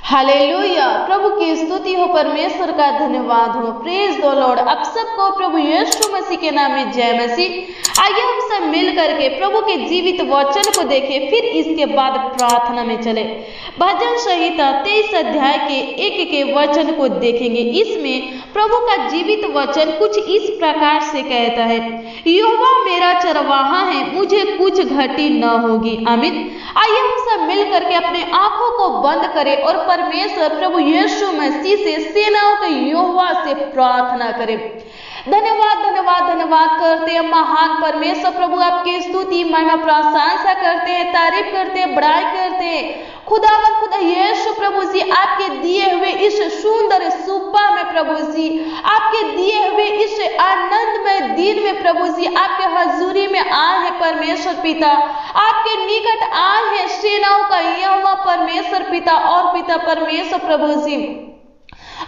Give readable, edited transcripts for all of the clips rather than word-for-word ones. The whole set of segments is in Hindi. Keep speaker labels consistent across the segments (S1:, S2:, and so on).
S1: हालेलुया। प्रभु की स्तुति हो, परमेश्वर का धन्यवाद हो। Praise the Lord. आप सबको प्रभु यीशु मसीह के नाम में जय मसीह। आइए हम सब मिल करके प्रभु के जीवित वचन को देखें, फिर इसके बाद प्रार्थना में चले। भजन संहिता 23 अध्याय के 1 के वचन को देखेंगे। इसमें प्रभु का जीवित वचन कुछ इस प्रकार से कहता है, यहोवा मेरा चरवाहा है, मुझे कुछ घटी न होगी। आमीन। आइए हम सब मिल करके अपने आंखों को बंद करें और परमेश्वर प्रभु यीशु मसीह से, सेनाओं के यहोवा से प्रार्थना करें। धन्यवाद धन्यवाद धन्यवाद करते हैं महान परमेश्वर प्रभु, आपकी स्तुति महिमा प्रशंसा करते हैं, तारीफ करते हैं, बड़ाई करते हैं। खुदावन खुदा यीशु प्रभु जी, आपके दिए हुए इस सुंदर सुबह में प्रभु जी, आपके दिए हुए इस आनंदमय दिन में प्रभु जी, आपके हजूरी में आए हैं परमेश्वर पिता, आपके निकट आए हैं सेनाओं का यहोवा परमेश्वर पिता और पिता परमेश्वर प्रभु जी।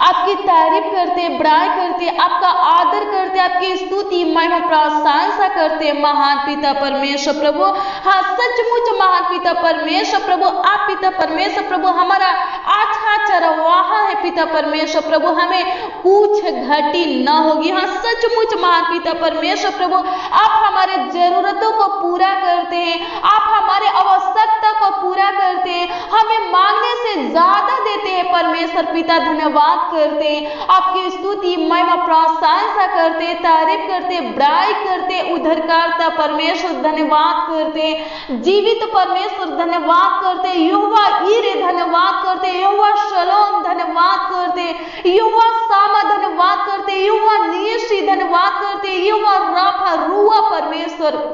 S1: आपकी तारीफ करते, बड़ाई करते, आपका आदर करते, आपकी स्तुति महिमा प्रशंसा करते महान पिता परमेश्वर प्रभु। हाँ, सचमुच महान पिता परमेश्वर प्रभु, आप पिता परमेश्वर प्रभु हमारा अच्छा चरवाहा है पिता परमेश्वर प्रभु, हमें कुछ घटी न होगी। हाँ, सचमुच महान पिता परमेश्वर प्रभु, आप हमारे जरूरतों को पूरा करते हैं, आप हमारे आवश्यकता को पूरा करते हैं, हमें मांगने से ज्यादा देते हैं परमेश्वर पिता। धन्यवाद करते, आपकी स्तुति महिमा प्रशंसा करते, तारीफ करते, बड़ाई करते, उद्धारकर्ता परमेश्वर धन्यवाद करते, जीवित परमेश्वर धन्यवाद करते, यहोवा ईरे धन्यवाद करते, यहोवा शलोम धन्यवाद करते, यहोवा सामा धन्यवाद करते, यहोवा नीसी धन्यवाद करते, यहोवा राफा रुआ परमेश्वर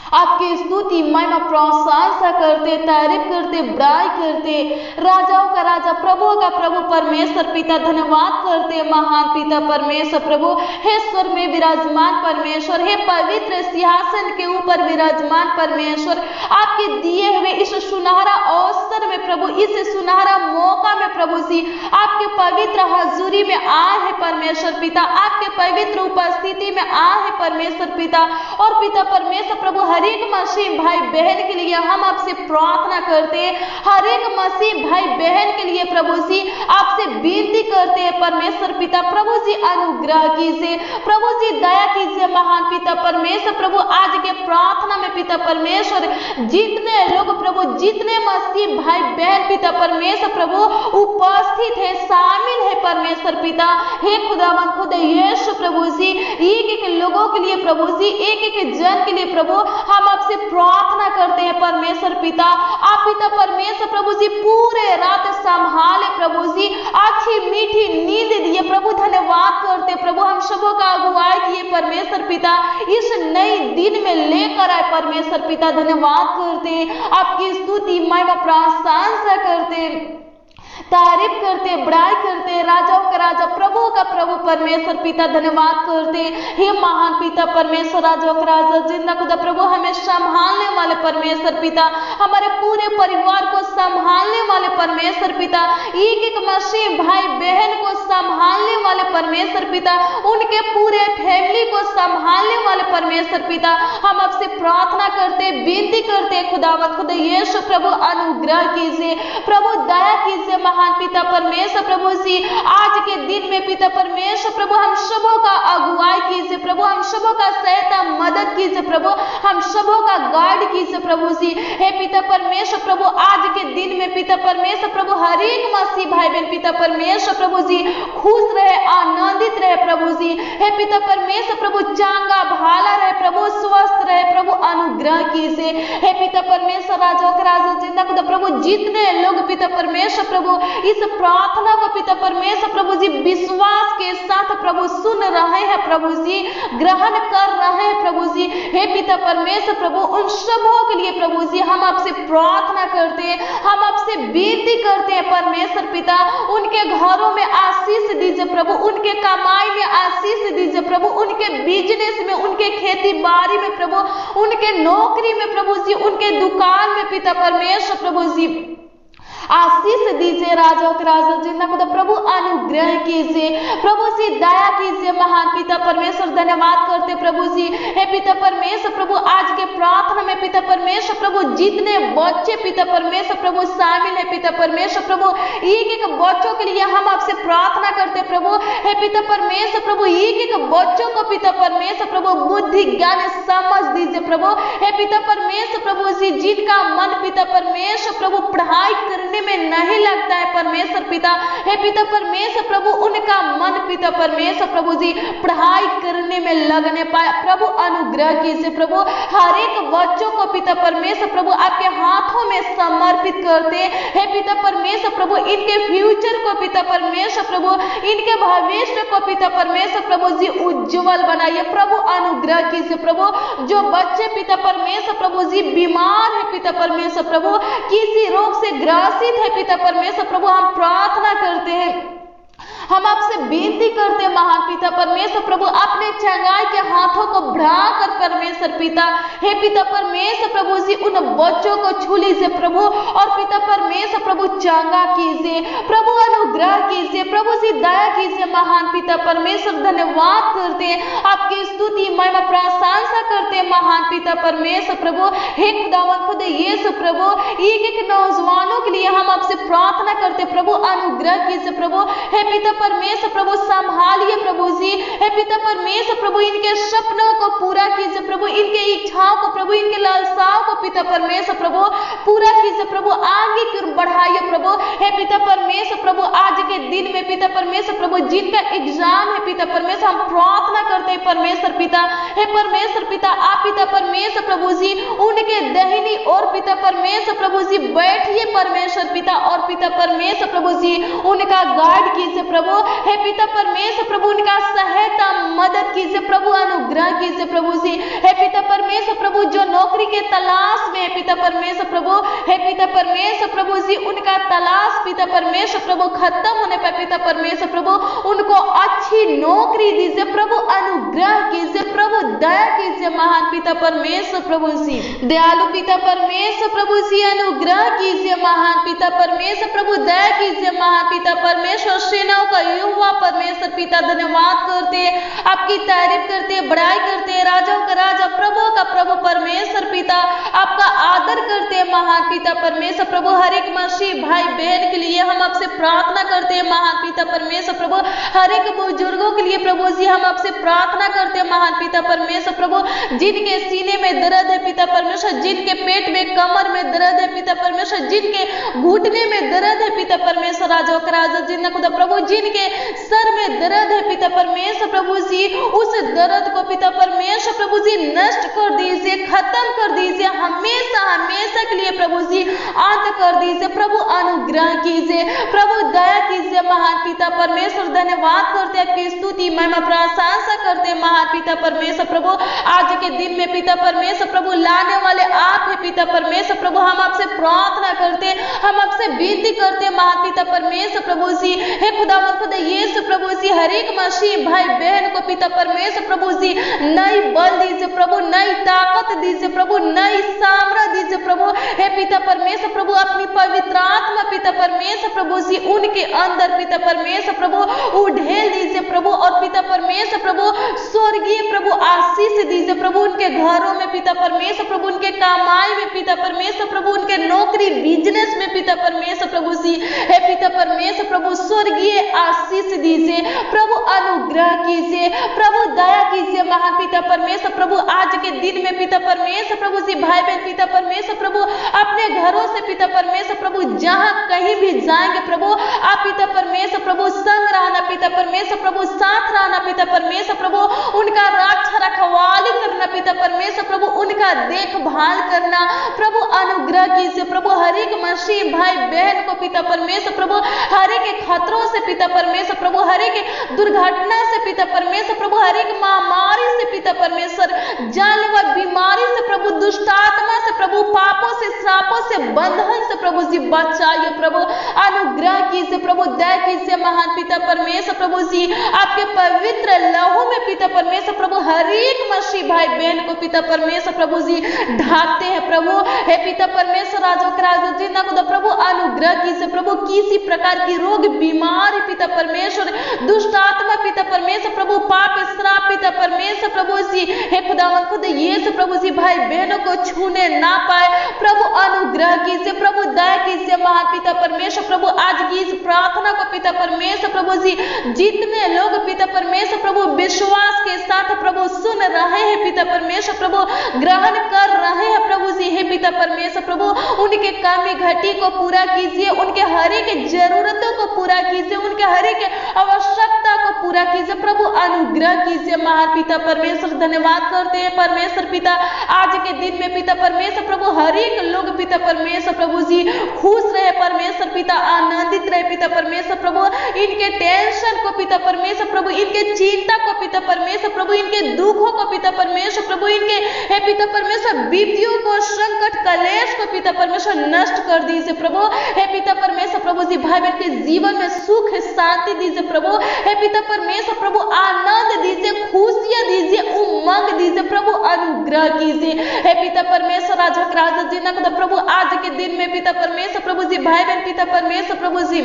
S1: आपकी स्तुति महिमा प्रशंसा करते, तारीफ करते, बड़ाई करते, राजाओं का राजा प्रभु का प्रभु परमेश्वर पिता धन्यवाद करते महान पिता परमेश्वर प्रभु। हे स्वर्ग में विराजमान परमेश्वर, हे पवित्र सिंहासन के ऊपर विराजमान परमेश्वर, आपके दिए हुए इस सुनहरा अवसर में प्रभु, इस सुनहरा मौका में प्रभु जी, आपके पवित्र हजूरी में आए हैं परमेश्वर पिता, आपके पवित्र उपस्थिति में आए हैं परमेश्वर पिता और पिता परमेश्वर प्रभु। हर एक मसीह भाई बहन के लिए हम आपसे प्रार्थना करते हैं, हर एक मसीह भाई बहन के लिए प्रभु जी आपसे विनती करते हैं परमेश्वर पिता। प्रभु जी अनुग्रह कीजिए, प्रभु जी दया कीजिए महान पिता परमेश्वर प्रभु। आज के प्रार्थना में पिता परमेश्वर, जितने लोग प्रभु, जितने मसीह भाई बहन पिता परमेश्वर प्रभु उपस्थित है, शामिल है परमेश्वर पिता, हे खुदावन खुदा यीशु प्रभु जी, एक एक लोगों के लिए प्रभु जी, एक एक जन के लिए प्रभु हम आपसे प्रार्थना करते हैं परमेश्वर पिता। आप पिता परमेश्वर प्रभु जी पूरे रात संभाले प्रभु जी, अच्छी मीठी नींद दिए प्रभु, धन्यवाद करते प्रभु। हम सबों का अगुवाई किए परमेश्वर पिता, इस नई दिन में लेकर आए परमेश्वर पिता, धन्यवाद करते, आपकी स्तुति महिमा प्रशंसा करते, तारीफ करते, बड़ाई करते, राजाओं का राजा प्रभु का प्रभु परमेश्वर पिता धन्यवाद करते। हे महान पिता परमेश्वर, राजाओं का राजा जिंदा खुदा प्रभु, हमें संभालने वाले परमेश्वर पिता, हमारे पूरे परिवार को संभालने वाले परमेश्वर पिता, एक एक मसीह भाई बहन को संभालने वाले परमेश्वर पिता, उनके पूरे फैमिली को संभालने वाले परमेश्वर पिता, हम आपसे प्रार्थना करते, विनती करते खुदावत खुदा यीशु प्रभु अनुग्रह कीजिए प्रभु, दया कीजिए महान पिता परमेश्वर प्रभु जी। आज के दिन में पिता परमेश्वर प्रभु हम सबों का अगुवाई कीजिए प्रभु, हम सबों का सहायता मदद कीजिए प्रभु, हम सबों का गाइड कीजिए प्रभु जी। हे पिता परमेश्वर प्रभु, आज के दिन में पिता परमेश्वर प्रभु हर एक मसीह भाई बहन पिता परमेश्वर प्रभु जी खुश रहे, आनंदित रहे प्रभु जी। हे पिता परमेश्वर प्रभु चांगा भाला रहे प्रभु, स्वस्थ रहे प्रभु, अनुग्रह कीजिए। हे पिता परमेश्वर, राजाओं का राजा जिंदा खुदा प्रभु, जितने लोग पिता परमेश्वर प्रभु इस प्रार्थना को पिता परमेश्वर प्रभु जी विश्वास के साथ प्रभु सुन रहे हैं प्रभु जी, ग्रहण कर रहे हैं प्रभु जी, हे पिता परमेश्वर प्रभु, उन सबों के लिए प्रभु जी हम आपसे प्रार्थना करते हैं, हम आपसे विनती करते हैं परमेश्वर पिता, उनके घरों में आशीष दीजिए प्रभु, उनके कमाई में आशीष दीजिए प्रभु, उनके बिजनेस में, उनके खेती बाड़ी में प्रभु, उनके नौकरी में प्रभु जी, उनके दुकान में पिता परमेश्वर प्रभु जी आशीष दीजिए राजाओं के राजा जिन्ना खुदा प्रभु अनुग्रह कीजिए प्रभु जी, दया कीजिए महान पिता परमेश्वर। धन्यवाद करते प्रभु जी, हे पिता परमेश्वर प्रभु, आज के प्रार्थना में पिता परमेश्वर प्रभु जितने बच्चे पिता परमेश्वर प्रभु शामिल है पिता परमेश्वर प्रभु, एक एक बच्चों के लिए हम आपसे प्रार्थना करते प्रभु, हे पिता परमेश्वर प्रभु, एक एक बच्चों को पिता परमेश्वर प्रभु बुद्धि ज्ञान समझ दीजिए प्रभु, हे पिता परमेश्वर प्रभु जी, जिनका मन पिता परमेश्वर प्रभु पढ़ाई करने में नहीं लगता है परमेश्वर पिता, हे पिता परमेश्वर प्रभु, उनका मन पिता परमेश्वर प्रभु जी पढ़ाई करने में लगने पाए प्रभु, अनुग्रह कीजिए प्रभु। हर एक बच्चों को पिता परमेश्वर प्रभु आपके हाथों में समर्पित करते हैं पिता परमेश्वर प्रभु, इनके फ्यूचर को पिता परमेश्वर प्रभु, इनके भविष्य को पिता परमेश्वर प्रभु जी उज्जवल बनाइए प्रभु, अनुग्रह कीजिए प्रभु। जो बच्चे पिता परमेश्वर प्रभु जी बीमार है पिता परमेश्वर प्रभु, किसी रोग से ग्रसित है पिता परमेश्वर प्रभु, हम प्रार्थना करते हैं, हम आपसे विनती करते हैं महान पिता परमेश्वर प्रभु, अपने चंगाई के हाथों को बढ़ाकर परमेश्वर पिता, हे पिता परमेश्वर प्रभु जी उन बच्चों को छू लीजिए प्रभु, और पिता परमेश्वर प्रभु चंगा कीजिए प्रभु, अनुग्रह कीजिए प्रभु जी, दया कीजिए महान पिता परमेश्वर। धन्यवाद करते हैं, आपकी स्तुति महिमा प्रशंसा करते हैं महान पिता परमेश्वर प्रभु, हे खुदावंद खुद यीशु प्रभु, एक एक नौजवानों के लिए हम आपसे प्रार्थना करते प्रभु, अनुग्रह कीजिए प्रभु, हे पिता परमेश्वर प्रभु संभालिए प्रभु जी, हे पिता परमेश्वर प्रभु, इनके सपनों को पूरा कीजिए प्रभु, इनके इच्छाओं को प्रभु, इनके लालसाओं को पिता परमेश्वर प्रभु पूरा कीजिए प्रभु, आगे की ओर बढ़ाइए प्रभु, हे पिता परमेश्वर प्रभु, आज के दिन में पिता परमेश्वर प्रभु जिनका एग्जाम है पिता परमेश्वर, हम प्रार्थना करते हैं परमेश्वर पिता, हे परमेश्वर पिता, आप पिता परमेश्वर प्रभु जी उनके दाहिनी ओर पिता परमेश्वर प्रभु जी बैठिए परमेश्वर पिता, और पिता परमेश्वर प्रभु जी उनका गाइड कीजिए प्रभु, हे पिता परमेश्वर प्रभु उनका सहायता मदद कीजिए प्रभु, अनुग्रह कीजिए प्रभु जी, हे पिता परमेश्वर प्रभु जो नौकरी के तलाश में है पिता परमेश्वर प्रभु, हे पिता परमेश्वर प्रभु जी उनका तलाश पिता परमेश्वर प्रभु खत्म होने पर पिता परमेश्वर प्रभु उनको अच्छी नौकरी दीजिए प्रभु, अनुग्रह कीजिए प्रभु, दया कीजिए महान पिता परमेश्वर प्रभु जी, दयालु पिता परमेश्वर प्रभु जी, अनुग्रह कीजिए महान पिता परमेश्वर प्रभु, दया कीजिए महान पिता परमेश्वर। सेनाओं का यहोवा परमेश्वर पिता, धन्यवाद करते हैं, आपकी तारीफ करते हैं, बड़ाई करते हैं, राजाओं का राजा प्रभु का प्रभु परमेश्वर पिता, आपका आदर करते हैं महान पिता परमेश्वर प्रभु। हर एक मसीह भाई बहन के लिए हम आपसे प्रार्थना करते हैं महान पिता परमेश्वर प्रभु, हर एक बुजुर्गों के लिए प्रभु जी हम आपसे प्रार्थना करते हैं महान पिता परमेश्वर प्रभु, जिनके सीने में दर्द है पिता परमेश्वर, जिनके पेट में कमर में दर्द है पिता परमेश्वर, जिनके घुटने में दर्द है पिता परमेश्वर, राजाओं का राजा जिन्ना खुदा प्रभु, जिनके सर में दर्द है पिता परमेश्वर प्रभु जी, उस दर्द को पिता परमेश्वर प्रभु जी नष्ट कर दीजिए, खत्म कर दीजिए, हमेशा हमेशा के लिए प्रभु जी अंत कर दीजिए प्रभु, अनुग्रह कीजिए प्रभु, दया कीजिए महान पिता परमेश्वर। धन्यवाद करते हैं, आपकी स्तुति महिमा प्रशंसा करते हैं महान पिता परमेश्वर प्रभु। आज के दिन में पिता परमेश्वर प्रभु लाने वाले आप है पिता परमेश्वर प्रभु, हम आपसे प्रार्थना करते हैं, हम आपसे विनती करते हैं महान पिता परमेश्वर प्रभु जी, हे खुदावंद खुदा यीशु प्रभु जी, हर एक मसीह भाई बहन को पिता परमेश्वर प्रभु जी नई बल दीजिए प्रभु, नई ताकत दीजिए प्रभु, नई सामर्थ दीजिए प्रभु, हे पिता परमेश्वर प्रभु, अपनी पवित्र आत्मा पिता परमेश्वर प्रभु जी उनके अंदर पिता परमेश्वर प्रभु उड़ेल दीजिए प्रभु, और पिता परमेश्वर प्रभु स्वर्गीय प्रभु आशीष दीजिए प्रभु, उनके घरों में पिता परमेश्वर प्रभु, उनके कमाई में पिता परमेश्वर प्रभु, उनके नौकरी बिजनेस में पिता परमेश्वर प्रभु जी, हे पिता परमेश्वर प्रभु स्वर्गीय आशीष दीजिए प्रभु, अनुग्रह कीजिए प्रभु, दया कीजिए महान पिता परमेश्वर प्रभु। आज के दिन में पिता परमेश्वर प्रभु जी भाई बहन पिता परमेश्वर प्रभु अपने घरों से पिता परमेश्वर प्रभु जहां कहीं भी जाएंगे प्रभु, आप पिता परमेश्वर प्रभु संग रहना पिता परमेश्वर प्रभु, साथ रहना पिता परमेश्वर प्रभु, उनका रक्षा रखवाली करना पिता परमेश्वर प्रभु, उनका देखभाल करना प्रभु, अनुग्रह कीजिए प्रभु। हर एक मसीह भाई बहन को पिता परमेश्वर प्रभु हर एक खतरों से पिता परमेश्वर प्रभु, हर एक दुर्घटना से पिता परमेश्वर प्रभु, हर एक महामारी से पिता परमेश्वर, जानलेवा बीमारी से प्रभु, दुष्ट आत्मा से प्रभु, पापों से, श्रापों से, बंधन से प्रभु जी बचाइए प्रभु, अनुग्रह कीजिए प्रभु, दया कीजिए महान पिता परमेश्वर प्रभु जी, आपके पवित्र लहू में पिता परमेश्वर प्रभु हर एक मसीह भाई बहन को पिता परमेश्वर प्रभु जी ढाकते हैं प्रभु। हे पिता परमेश्वर राजों के राजा जिन्ना को प्रभु अनुग्रह कीजिए प्रभु, किसी प्रकार की रोग बीमारी पिता परमेश्वर, दुष्ट आत्मा पिता परमेश्वर प्रभु, पाप श्राप पिता परमेश्वर प्रभु जी, हे खुदावन खुद यीशु प्रभु जी भाई बहनों को छूने ना पाए प्रभु, अनुग्रह कीजिए प्रभु, दया कीजिए महान पिता परमेश्वर प्रभु। आज की इस प्रार्थना को पिता परमेश्वर प्रभु जी जितने लोग पिता परमेश्वर प्रभु विश्वास के साथ प्रभु सुन रहे हैं पिता परमेश्वर प्रभु, ग्रहण कर रहे हैं प्रभु जी, हे पिता परमेश्वर प्रभु उनके कमी घटी को पूरा कीजिए, उनके हर एक जरूरतों को पूरा कीजिए, उनके हर एक आवश्यकता को पूरा कीजिए प्रभु, अनुग्रह कीजिए महान पिता परमेश्वर। धन्यवाद करते हैं परमेश्वर पिता आज के दिन में पिता परमेश्वर प्रभु हर एक लोग पिता परमेश्वर प्रभु जी खुश रहे परमेश्वर पिता, आनंदित रहे पिता परमेश्वर प्रभु, इनके टेंशन को पिता परमेश्वर प्रभु, इनके चिंता को पिता परमेश्वर प्रभु, इनके दुखों को पिता परमेश्वर प्रभु, इनके हे पिता परमेश्वर विपत्तियों को, संकट कलेश को पिता परमेश्वर नष्ट कर दीजिए प्रभु। हे पिता परमेश्वर प्रभु जी भाई बहन के जीवन में सुख शांति दीजिए प्रभु। हे पिता परमेश्वर प्रभु आनंद दीजिए, खुशियां दीजिए, उमंग दीजिए प्रभु, अनुग्रह कीजिए। हे पिता परमेश्वर राजा जी नकद प्रभु आज के दिन में पिता परमेश्वर प्रभु जी भाई बहन पिता परमेश्वर प्रभु जी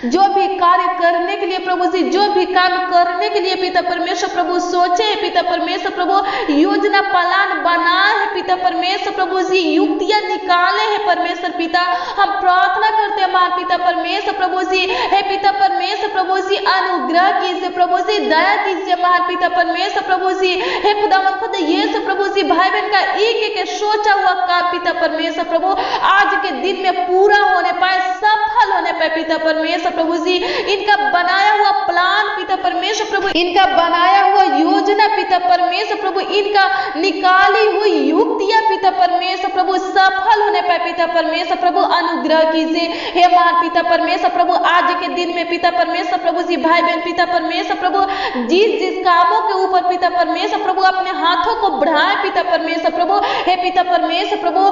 S1: जो भी कार्य करने के लिए प्रभु जी, जो भी काम करने के लिए पिता परमेश्वर प्रभु सोचे है पिता परमेश्वर प्रभु, योजना प्लान बनाए है पिता परमेश्वर प्रभु जी, युक्तियां निकाले हैं परमेश्वर पिता, हम प्रार्थना करते हैं महान पिता परमेश्वर प्रभु जी, हे पिता परमेश्वर प्रभु जी अनुग्रह कीजिए प्रभु जी, दया कीजिए महान पिता परमेश्वर प्रभु जी, हे खुदावन खुद यीशु प्रभु जी भाई बहन का एक एक सोचा हुआ काम पिता परमेश्वर प्रभु आज के दिन में पूरा होने पाए, सफल होने पाए पिता परमेश्वर प्रभु जी, इनका बनाया हुआ प्लान पिता परमेश्वर प्रभु, इनका बनाया हुआ योजना पिता परमेश्वर प्रभु, इनका निकाली हुई युक्तियां पिता परमेश्वर प्रभु सफल होने पाए पिता परमेश्वर प्रभु, अनुग्रह कीजिए। हे महान पिता परमेश्वर प्रभु आज के दिन में पिता परमेश्वर प्रभु जी भाई बहन पिता परमेश्वर प्रभु जिस जिस कामों के ऊपर पिता परमेश्वर प्रभु अपने हाथों को बढ़ाए पिता परमेश्वर प्रभु, हे पिता परमेश्वर प्रभु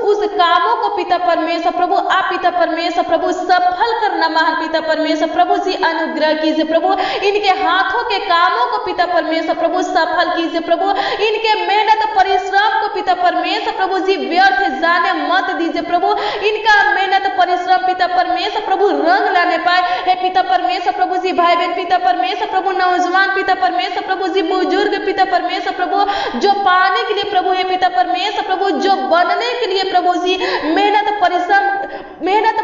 S1: उस कामों को पिता परमेश्वर प्रभु आप पिता परमेश्वर प्रभु सफल करना महान पिता परमेश्वर प्रभु जी, अनुग्रह कीजिए प्रभु, इनके हाथों के कामों को पिता परमेश्वर प्रभु सफल कीजिए प्रभु, इनके मेहनत परिश्रम को पिता परमेश्वर प्रभु जी व्यर्थ जाने मत दीजिए प्रभु, इनका मेहनत परिश्रम पिता परमेश्वर प्रभु रंग लाने पाए। हे पिता परमेश्वर प्रभु जी भाई बहन पिता परमेश्वर प्रभु नौजवान पिता परमेश्वर प्रभु जी बुजुर्ग पिता परमेश्वर प्रभु जो पाने के लिए प्रभु, हे पिता परमेश्वर प्रभु जो बनने के लिए प्रभु जी मेहनत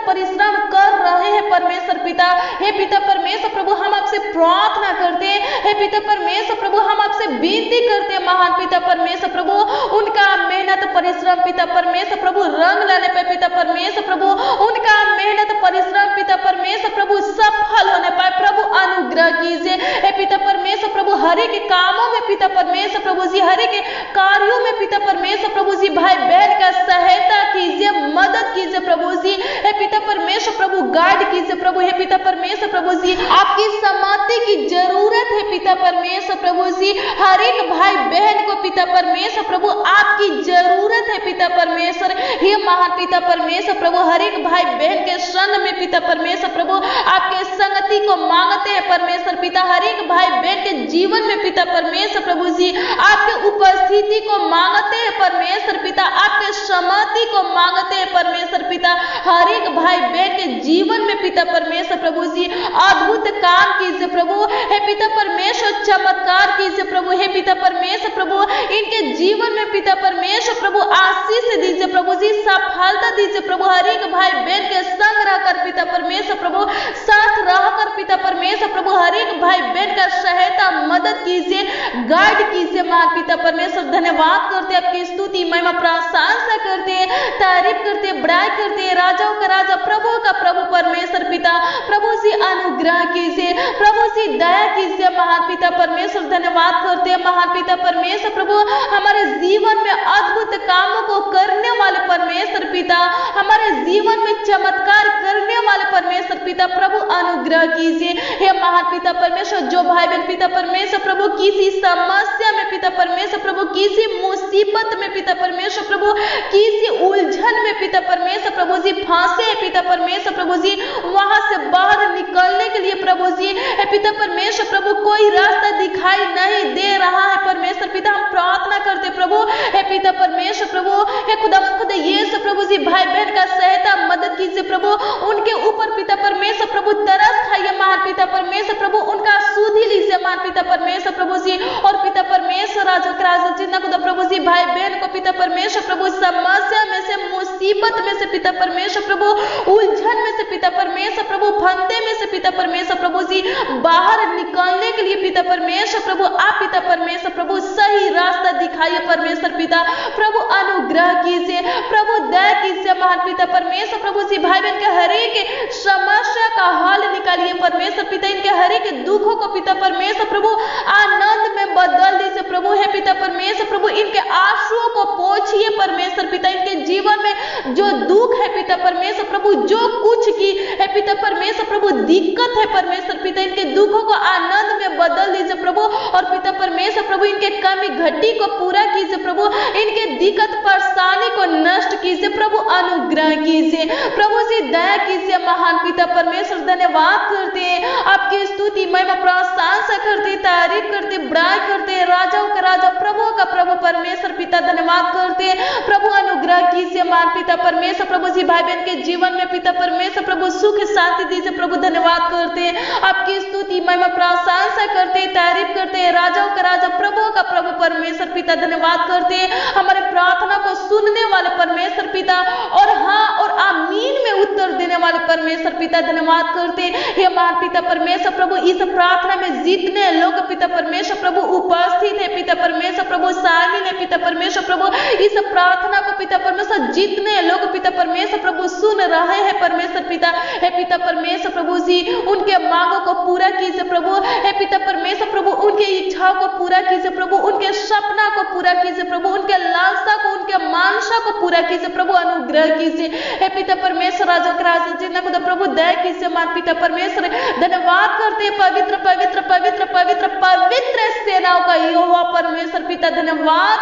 S1: परिश्रम कर रहे हैं परमेश्वर पिता, हे पिता परमेश्वर प्रभु हम आपसे प्रार्थना करते हैं, हे पिता परमेश्वर प्रभु हम आपसे विनती करते हैं महान पिता परमेश्वर प्रभु उनका मेहनत परिश्रम पिता परमेश्वर प्रभु रंग लाने पे पिता परमेश्वर प्रभु उनका मेहनत परिश्रम पिता परमेश्वर प्रभु सफल होने पाए प्रभु, अनुग्रह कीजिए। हे पिता परमेश्वर प्रभु हर एक कामों में पिता परमेश्वर प्रभु जी, हर एक कार्यों में पिता परमेश्वर प्रभु जी भाई बहन का सहायता कीजिए, मदद कीजिए प्रभु जी, हे पिता परमेश्वर प्रभु गाइड कीजिए प्रभु, हे पिता परमेश्वर प्रभु जी आपकी समाधि की जरूरत है पिता परमेश्वर प्रभु जी, हर एक भाई बहन को पिता परमेश्वर प्रभु आपकी जरूरत है पिता परमेश्वर, हे महान पिता परमेश्वर प्रभु हर एक भाई बहन के संग में पिता परमेश्वर प्रभु आपके संगति को मांगते हैं परमेश्वर पिता, हर एक भाई बहन के जीवन में पिता परमेश्वर प्रभु जी आपके उपस्थिति को मांगते हैं परमेश्वर पिता, आपके समाधि को मांगते हैं परमेश्वर पिता, हर एक भाई बहन के जीवन में पिता परमेश्वर प्रभु जी अद्भुत काम कीजिए प्रभु, हे पिता परमेश्वर चमत्कार कीजिए प्रभु, हे पिता परमेश्वर प्रभु इनके जीवन में पिता परमेश्वर प्रभु आशीष दीजिए प्रभु जी, सफलता दीजिए प्रभु, हर एक भाई बहन के संग रहकर पिता परमेश्वर प्रभु साथ रहकर पिता परमेश्वर प्रभु हर एक भाई बहन का सहायता मदद कीजिए, गाइड कीजिए महान पिता परमेश्वर। धन्यवाद करते आपकी स्तुति महिमा प्रशंसा करते हैं, तारीफ करते हैं, बड़ाई करते हैं, राजाओं का राजा प्रभु का प्रभु परमेश्वर पिता, प्रभु जी अनुग्रह कीजिए, प्रभु जी दया कीजिए महान पिता परमेश्वर। धन्यवाद करते हैं महान पिता परमेश्वर प्रभु हमारे जीवन में अद्भुत कामों को करने वाले परमेश्वर पिता, हमारे जीवन में चमत्कार करने वाले परमेश्वर पिता प्रभु अनुग्रह अनुग्रह कीजिए। हे महान पिता परमेश्वर, जो भाई बहन पिता परमेश्वर प्रभु किसी समस्या में पिता परमेश्वर प्रभु, किसी मुसीबत में पिता परमेश्वर प्रभु, किसी उलझन में पिता परमेश्वर प्रभु जी फांसे हैं पिता परमेश्वर प्रभु जी, वहां से बाहर निकलने के लिए प्रभु जी हे पिता परमेश्वर प्रभु कोई रास्ता दिखाई नहीं दे रहा है परमेश्वर पिता, हम प्रार्थना करते प्रभु हे पिता परमेश्वर प्रभु, हे खुदा यीशु प्रभु जी भाई बहन का सहायता मदद कीजिए प्रभु, उनके ऊपर पिता परमेश्वर प्रभु तरस खाइए महान पिता परमेश्वर प्रभु, उनका सुधि लीजिए महान पिता परमेश्वर प्रभु जी। और पिता परमेश्वर राजा जितना खुदा प्रभु जी भाई बहन को पिता परमेश्वर प्रभु समस्या में से, मुसीबत में से पिता परमेश्वर प्रभु, उलझन में से पिता परमेश्वर प्रभु, फंदे में से पिता परमेश्वर प्रभु जी बाहर निकालने के लिए पिता परमेश्वर प्रभु आप पिता परमेश्वर प्रभु सही रास्ता दिखाइए परमेश्वर पिता प्रभु, अनुग्रह कीजिए प्रभु, दया कीजिए महान पिता परमेश्वर प्रभु जी भाई बहन के हर एक समस्या का हल निकालिए परमेश्वर पिता, इनके हर एक दुखों को पिता परमेश्वर प्रभु आनंद में बदल दीजिए प्रभु, है पिता परमेश्वर प्रभु, इनके आंसुओं को पोंछिए परमेश्वर पिता, इनके जीवन में जो दुख है पिता परमेश्वर प्रभु, जो कुछ की है पिता परमेश्वर प्रभु दिक्कत है परमेश्वर पिता, इनके दुखों को आनंद में बदल दीजिए प्रभु, और पिता परमेश्वर प्रभु इनके कमी घटी को पूरा कीजिए प्रभु, इनके दिक्कत परेशानी को नष्ट कीजिए प्रभु, अनुग्रह कीजिए प्रभु जी, दया कीजिए महान पिता परमेश्वर। धन्यवाद करते हैं, आपकी स्तुति महिमा प्रशंसा करते, तारीफ करते, बड़ाई करते, राजाओं का राजा प्रभु का प्रभु परमेश्वर पिता धन्यवाद करते प्रभु, अनुग्रह कीजिए महान पिता परमेश्वर प्रभु जी भाई बहन के जीवन में पिता परमेश्वर प्रभु सुख शांति दीजिए प्रभु, धन्यवाद करते, आपकी स्तुति महिमा प्रशंसा करते, तारीफ करते, राजाओं का राजा प्रभु का प्रभु परमेश्वर पिता धन्यवाद करते, हमारे प्रार्थना को सुनने वाले परमेश्वर पिता और हाँ और आमीन में उत्तर देने वाले परमेश्वर पिता धन्यवाद करते, हे महान पिता परमेश्वर प्रभु, इस प्रार्थना में जितने लोग पिता परमेश्वर प्रभु उपस्थित है पिता परमेश्वर प्रभु, शामिल है पिता परमेश्वर प्रभु, इस प्रार्थना को पिता परमेश्वर जितने लोग पिता परमेश्वर प्रभु सुन रहे हैं परमेश्वर पिता, हे पिता परमेश्वर प्रभु जी उनके मांगों को पूरा कीजिए प्रभु, हे पिता परमेश्वर प्रभु उनके इच्छाओं को पूरा कीजिए प्रभु, उनके सपना को पूरा कीजिए प्रभु, उनके लालसा को, उनके मानसा को पूरा कीजिए प्रभु, अनुग्रह कीजिए, हे पिता परमेश्वर राजा जितना खुदा प्रभु दया कीजिए मान पिता परमेश्वर, धन्यवाद करते पवित्र पवित्र पवित्र पवित्र पवित्र सेनाओं का यहोवा परमेश्वर पिता धन्यवाद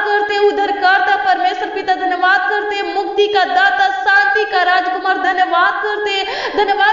S1: करते उद्धारकर्ता परमेश्वर पिता धन्यवाद करते, मुक्ति का दाता शांति का राजकुमार धन्यवाद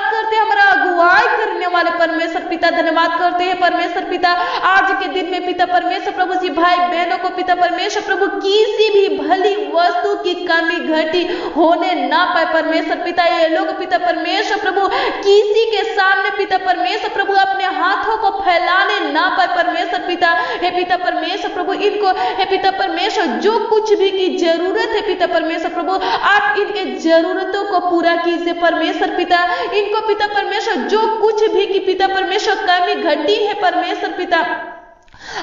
S1: करते हमारा अगुवाई करने वाले परमेश्वर पिता धन्यवाद करते हैं परमेश्वर पिता, आज के दिन में पिता परमेश्वर प्रभु जी भाई बहनों को पिता परमेश्वर प्रभु किसी भी भली वस्तु की कमी घटी होने ना पाए परमेश्वर पिता, ये लोग पिता परमेश्वर प्रभु किसी के सामने पिता परमेश्वर प्रभु अपने हाथों को फैलाने ना पाए परमेश्वर पिता, हे पिता परमेश्वर प्रभु इनको हे पिता परमेश्वर जो कुछ भी की जरूरत है पिता परमेश्वर प्रभु आप इनके जरूरतों को पूरा कीजिए परमेश्वर पिता, इनको पिता परमेश्वर जो कुछ भी की पिता परमेश्वर कमी घटी है परमेश्वर पिता,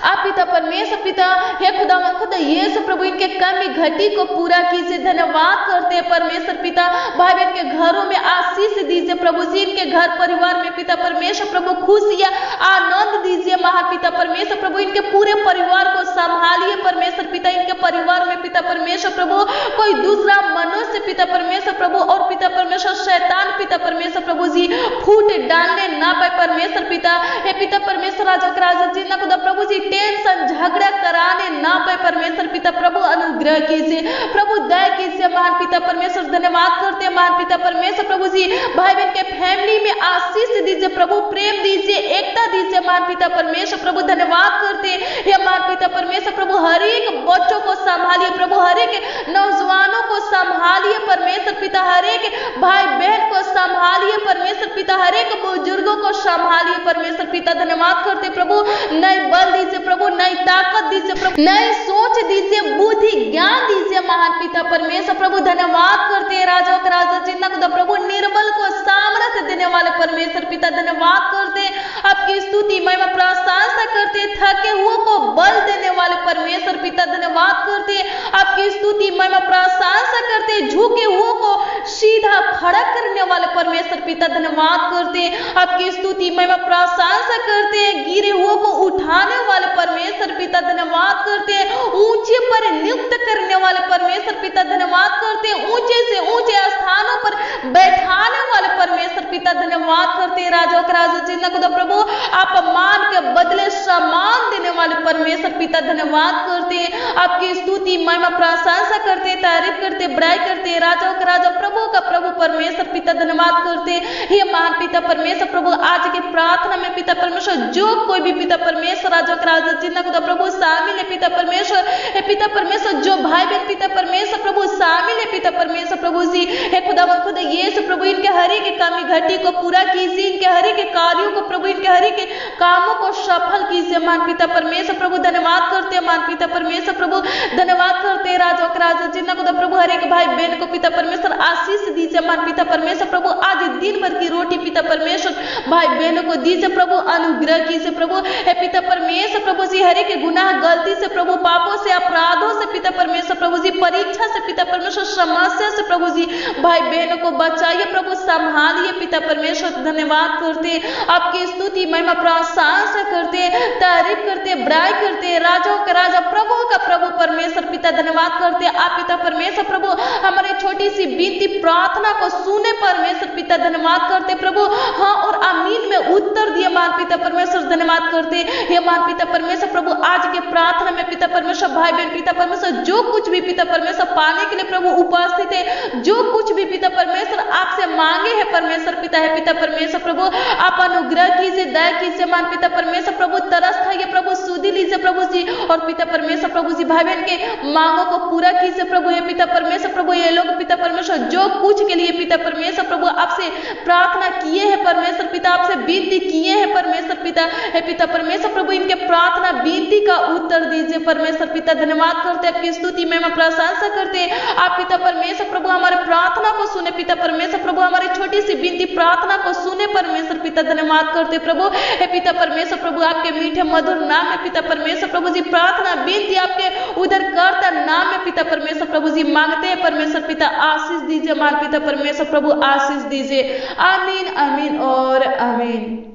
S1: आप पिता परमेश्वर पिता हे खुदा यीशु प्रभु इनके कमी घटी को पूरा कीजिए, धन्यवाद करते हैं परमेश्वर पिता, भाई बहन के घरों में आशीष दीजिए प्रभु जी, इनके घर परिवार में पिता परमेश्वर प्रभु खुशियां आनंद दीजिए महान पिता परमेश्वर प्रभु, इनके पूरे परिवार को संभालिए परमेश्वर पिता, इनके परिवार में पिता परमेश्वर प्रभु कोई दूसरा मनुष्य पिता परमेश्वर प्रभु और पिता परमेश्वर शैतान पिता परमेश्वर प्रभु जी फूट डालने ना पाए परमेश्वर पिता, हे पिता परमेश्वर राजा जितना खुदा प्रभु जी टेंशन झगड़ा कराने ना पाए परमेश्वर पिता प्रभु, अनुग्रह कीजिए प्रभु, दया कीजिए महान पिता परमेश्वर, धन्यवाद करते हैं महान पिता परमेश्वर प्रभु जी, भाई बहन के फैमिली में आशीष दीजिए प्रभु, प्रेम दीजिए, एकता दीजिए महान पिता परमेश्वर प्रभु, धन्यवाद करते हैं महान पिता परमेश्वर प्रभु, हर एक बच्चों को संभालिए प्रभु, हर एक नौजवानों को संभालिए परमेश्वर पिता, हर एक भाई बहन को संभालिए परमेश्वर पिता, हर एक बुजुर्गों को संभालिए परमेश्वर पिता, धन्यवाद करते प्रभु, नई बल दीजिए प्रभु, नई ताकत दीजिए प्रभु, नई सोच दीजिए, बुद्धि ज्ञान दीजिए महान पिता परमेश्वर प्रभु, धन्यवाद करते हैं राजा जितना खुदा प्रभु निर्बल को सामर्थ्य देने वाले परमेश्वर पिता, धन्यवाद करते आपकी स्तुति महिमा प्रशंसा करते, थके हुए को बल देने वाले परमेश्वर पिता, धन्यवाद करते आपकी स्तुति महिमा प्रशंसा करते, झुके हुए को सीधा खड़ा करने वाले परमेश्वर पिता, धन्यवाद करते आपकी स्तुति महिमा प्रशंसा करते, गिरे हुए को उठाने वाले परमेश्वर पिता, धन्यवाद करते ऊंचे पर नियुक्त करने वाले परमेश्वर पिता, धन्यवाद करते ऊंचे से ऊंचे स्थानों पर बैठाने वाले परमेश्वर पिता, पिता धन्यवाद करते हैं राजाओं का राजा जिंदा खुदा प्रभु आप मान के बदले सम्मान देने वाले परमेश्वर पिता धन्यवाद करते हैं, आपकी स्तुति महिमा प्रशंसा करते, तारीफ करते, बड़ाई करते, राजाओं का राजा प्रभु का प्रभु परमेश्वर पिता धन्यवाद करते। हे महान पिता परमेश्वर प्रभु आज के प्रार्थना में पिता परमेश्वर जो कोई भी पिता परमेश्वर राजाओं का राजा जिंदा खुदा प्रभु शामिल है पिता परमेश्वर, हे पिता परमेश्वर जो भाई बहन पिता परमेश्वर प्रभु शामिल है पिता परमेश्वर प्रभु जी, हे खुदा खुदा यीशु प्रभु इनके हर एक कमी घटी को पूरा कीजिए, इनके हर एक कार्यों को प्रभु इनके हर एक कामों को सफल कीजिए। मान पिता परमेश्वर प्रभु धन्यवाद करते हैं, मान पिता परमेश्वर प्रभु धन्यवाद करते हैं राजाओं का राजा जिंदा खुदा प्रभु हर एक भाई बहन को पिता परमेश्वर आशीष दीजिए। मान पिता परमेश्वर प्रभु आज दिन भर की रोटी पिता परमेश्वर भाई बहनों को दीजिए प्रभु, अनुग्रह कीजिए प्रभु, हे पिता परमेश्वर प्रभु जी हर एक गुनाह गलती से प्रभु पापों से अपराधों से पिता परमेश्वर प्रभु जी परीक्षा से पिता परमेश्वर समस्या से प्रभु जी भाई बहनों को बचाइए प्रभु, संभालिए पिता परमेश्वर। धन्यवाद करते आपकी स्तुति महिमा प्रशंसा करते, तारीफ करते, बड़ाई करते, राजाओं का राजा प्रभु का प्रभु परमेश्वर पिता धन्यवाद करते आप पिता परमेश्वर प्रभु हमारी छोटी सी विनती प्रार्थना को सुने परमेश्वर पिता धन्यवाद करते प्रभु, हाँ और आमीन में उत्तर दिए मान पिता परमेश्वर धन्यवाद करते। हे मान पिता परमेश्वर प्रभु आज के प्रार्थना में पिता परमेश्वर भाई बहन पिता परमेश्वर जो कुछ भी पिता परमेश्वर पाने के लिए प्रभु उपस्थित है, जो कुछ भी पिता परमेश्वर आपसे मांगे है परमेश्वर पिता है पिता परमेश्वर प्रभु आप अनुग्रह कीजिए, दया कीजिए मान पिता परमेश्वर प्रभु, तरस खाइए प्रभु, सुधि लीजिए प्रभु जी, और पिता परमेश्वर प्रभु जी भाई बहन के मांगों को पूरा कीजिए प्रभु, हे पिता परमेश्वर प्रभु ये लोग पिता परमेश्वर जो कुछ के लिए पिता परमेश्वर प्रभु आपसे प्रार्थना किए हैं परमेश्वर पिता, आपसे विनती किए हैं परमेश्वर पिता, हे पिता परमेश्वर प्रभु इनके प्रार्थना विनती का उत्तर दीजिए परमेश्वर पिता। धन्यवाद करते आपकी स्तुति में प्रशंसा करते आप पिता परमेश्वर प्रभु हमारे प्रार्थना को सुने पिता परमेश्वर प्रभु, हमारी छोटी सी विनती प्रार्थना को सुने परमेश्वर पिता धन्यवाद करते प्रभु, हे पिता परमेश्वर प्रभु आपके मीठे मधुर नाम में पिता परमेश्वर प्रभु जी प्रार्थना विनती आपके उधर करता नाम में पिता परमेश्वर प्रभु जी मांगते हैं परमेश्वर पिता, आशीष दीजिए मान पिता परमेश्वर प्रभु, आशीष दीजिए। आमीन आमीन और आमीन।